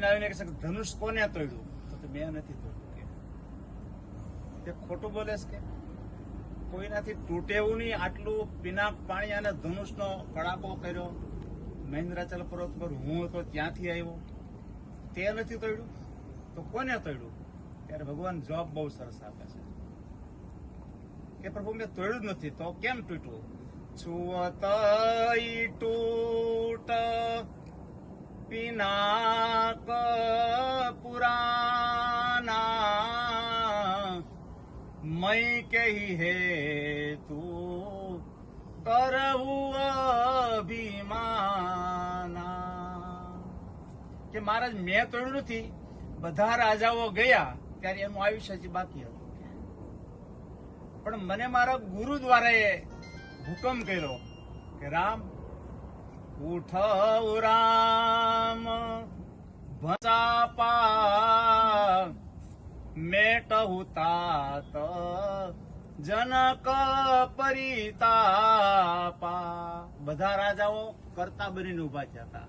આવીને કહે છે કે ધનુષ કોને તોડ્યું? તો મેં નથી તોડ્યું કે તે ખોટું બોલે છે કે કોઈનાથી તૂટે એવું નહીં. આટલું પિનાક પાણી અને ધનુષનો કડાકો કર્યો મહેન્દ્રાચલ પર્વત પર હું હતો ત્યાંથી આવ્યો, તે નથી તોડ્યું તો કોને તોડ્યું? ત્યારે ભગવાન જવાબ બહુ સરસ આપે છે કે પ્રભુ મેં તોડ્યું જ નથી તો કેમ તૂટ્યું? છુવત તૂટ પિનાક પુરાના મય કહી હે તું કરવું અભિમાના. કે મહારાજ મેં તોડ્યું નથી, બધા રાજાઓ ગયા ત્યારે એનું આયુષ્ય હજી બાકી હતું, પણ મને મારા ગુરુ દ્વારા હુકમ કર્યો કે રામ ઉઠ રામ ભચાપા મેટહુ તાત જનક પરિતાપા. બધા રાજાઓ કરતા બનીને ઉભા થયા હતા,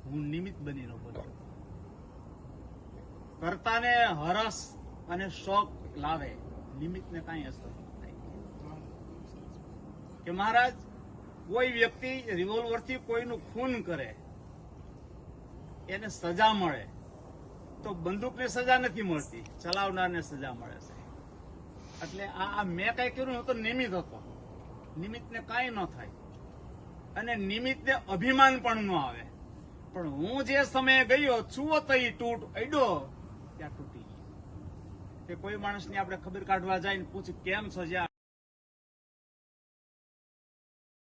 હું નિમિત્ત બનીને ઉભો થયો. કરતાને હરસ અને શોક લાવે, નિમિત્તને કાંઈ અસર ન થાય. કે મહારાજ કોઈ વ્યક્તિ રિવોલ્વરથી કોઈનું ખૂન કરે એને સજા મળે તો બંદૂકને સજા નથી મળતી, ચલાવનારને સજા મળે છે. એટલે આ મેં કઈ કર્યું તો નિમિત્ત હતો, નિમિત્તને કાંઈ ન થાય અને નિમિત્તને અભિમાન પણ ન આવે. પણ હું જે સમયે ગયો છુઓ તઈ તૂટ અડ્યો ત્યાં તૂટી ગઈ. કે કોઈ માણસની આપણે ખબર કાઢવા જાય ને પૂછ કેમ સજા